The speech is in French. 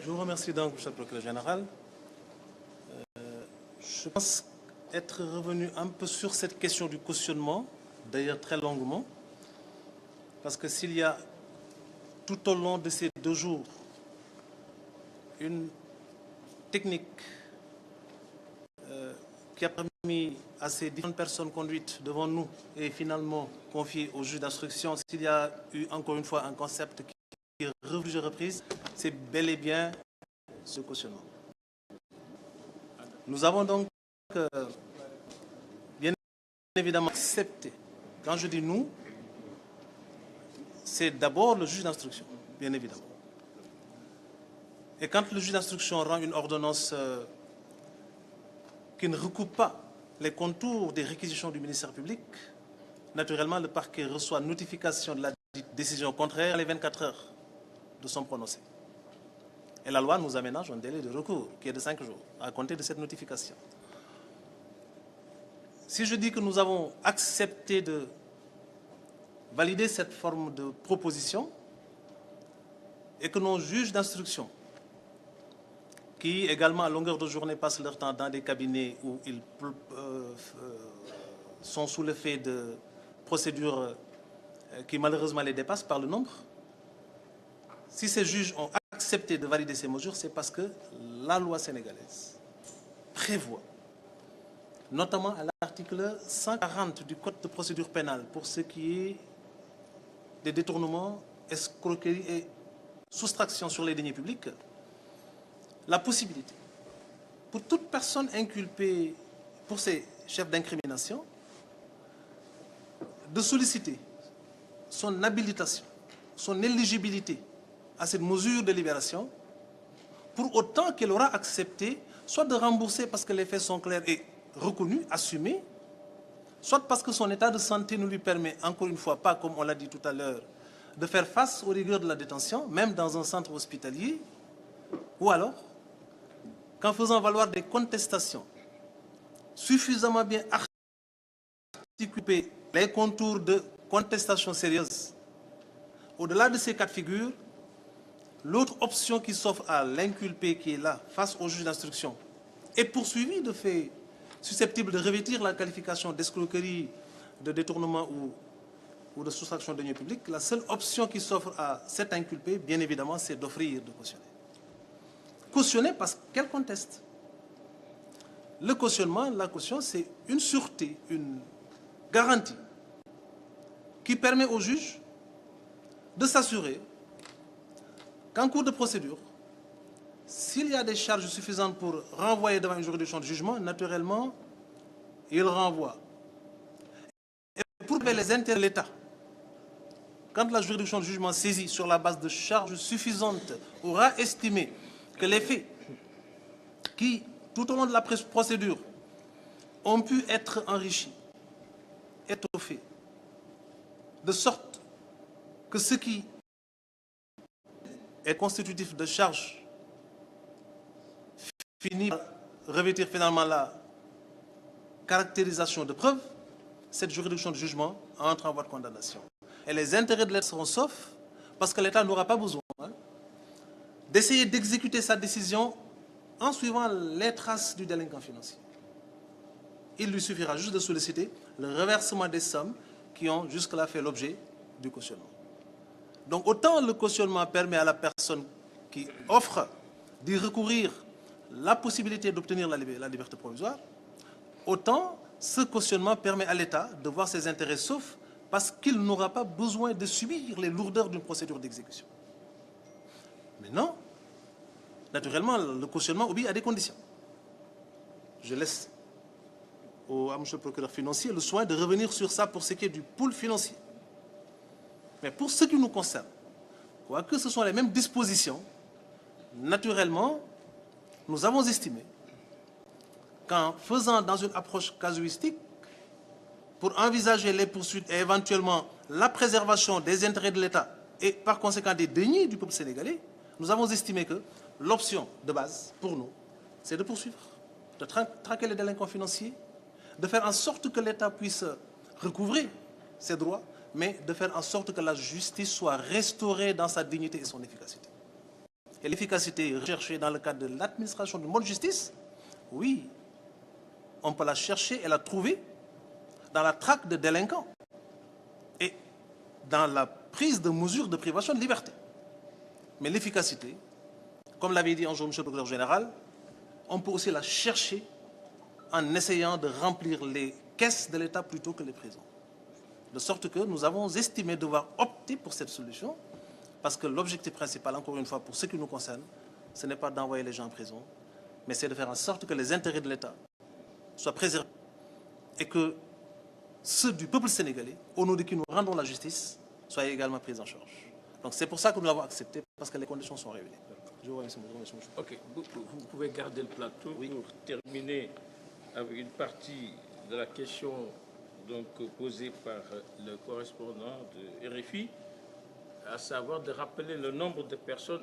Je vous remercie donc, monsieur le procureur général. Je pense être revenu un peu sur cette question du cautionnement, d'ailleurs très longuement, parce que s'il y a tout au long de ces 2 jours une technique qui a permis à ces différentes personnes conduites devant nous et finalement confiées au juge d'instruction, s'il y a eu encore une fois un concept qui est revenu à reprise, c'est bel et bien ce cautionnement. Nous avons donc bien évidemment accepté. Quand je dis nous, c'est d'abord le juge d'instruction, bien évidemment. Et quand le juge d'instruction rend une ordonnance qui ne recoupe pas les contours des réquisitions du ministère public, naturellement, le parquet reçoit notification de la décision contraire à les 24 heures de son prononcé. Et la loi nous aménage un délai de recours qui est de 5 jours à compter de cette notification. Si je dis que nous avons accepté de valider cette forme de proposition et que nos juges d'instruction, qui également à longueur de journée passent leur temps dans des cabinets où ils sont sous l'effet de procédures qui malheureusement les dépassent par le nombre, si ces juges ont accepté de valider ces mesures, c'est parce que la loi sénégalaise prévoit, notamment à l'article 140 du Code de procédure pénale, pour ce qui est des détournements, escroqueries et soustractions sur les deniers publics, la possibilité pour toute personne inculpée pour ces chefs d'incrimination de solliciter son habilitation, son éligibilité à cette mesure de libération, pour autant qu'elle aura accepté soit de rembourser parce que les faits sont clairs et reconnus, assumés, soit parce que son état de santé ne lui permet, encore une fois, pas, comme on l'a dit tout à l'heure, de faire face aux rigueurs de la détention, même dans un centre hospitalier, ou alors qu'en faisant valoir des contestations suffisamment bien articulées, les contours de contestations sérieuses, au-delà de ces cas de figure, l'autre option qui s'offre à l'inculpé qui est là, face au juge d'instruction, est poursuivi de faits susceptibles de revêtir la qualification d'escroquerie, de détournement ou de soustraction de deniers publics. La seule option qui s'offre à cet inculpé, bien évidemment, c'est d'offrir de cautionner. Cautionner parce qu'elle conteste. Le cautionnement, la caution, c'est une sûreté, une garantie qui permet au juge de s'assurer qu'en cours de procédure, s'il y a des charges suffisantes pour renvoyer devant une juridiction de jugement, naturellement, il renvoie. Et pour les intérêts de l'État, quand la juridiction de jugement saisie sur la base de charges suffisantes aura estimé que les faits qui, tout au long de la procédure, ont pu être enrichis, étoffés, de sorte que ce qui est constitutif de charges finit par revêtir finalement la caractérisation de preuve, cette juridiction de jugement entre en voie de condamnation. Et les intérêts de l'État seront saufs parce que l'État n'aura pas besoin d'essayer d'exécuter sa décision en suivant les traces du délinquant financier. Il lui suffira juste de solliciter le reversement des sommes qui ont jusque-là fait l'objet du cautionnement. Donc autant le cautionnement permet à la personne qui offre d'y recourir la possibilité d'obtenir la liberté provisoire, autant ce cautionnement permet à l'État de voir ses intérêts saufs parce qu'il n'aura pas besoin de subir les lourdeurs d'une procédure d'exécution. Maintenant, naturellement, le cautionnement obéit à des conditions. Je laisse à M. le procureur financier le soin de revenir sur ça pour ce qui est du pool financier. Mais pour ce qui nous concerne, quoique ce sont les mêmes dispositions, naturellement, nous avons estimé qu'en faisant dans une approche casuistique, pour envisager les poursuites et éventuellement la préservation des intérêts de l'État et par conséquent des deniers du peuple sénégalais, nous avons estimé que l'option de base pour nous, c'est de poursuivre, de traquer les délinquants financiers, de faire en sorte que l'État puisse recouvrer ses droits, mais de faire en sorte que la justice soit restaurée dans sa dignité et son efficacité. et l'efficacité recherchée dans le cadre de l'administration d'une bonne justice, oui, on peut la chercher et la trouver dans la traque de délinquants et dans la prise de mesures de privation de liberté. Mais l'efficacité, comme l'avait dit un jour M. le procureur général, on peut aussi la chercher en essayant de remplir les caisses de l'État plutôt que les prisons. De sorte que nous avons estimé devoir opter pour cette solution, parce que l'objectif principal, encore une fois, pour ce qui nous concerne, ce n'est pas d'envoyer les gens en prison, mais c'est de faire en sorte que les intérêts de l'État soient préservés et que ceux du peuple sénégalais, au nom de qui nous rendons la justice, soient également pris en charge. Donc c'est pour ça que nous l'avons accepté, parce que les conditions sont réunies. Je vous remercie. Ok, vous pouvez garder le plateau pour terminer avec une partie de la question donc, posée par le correspondant de RFI, à savoir de rappeler le nombre de personnes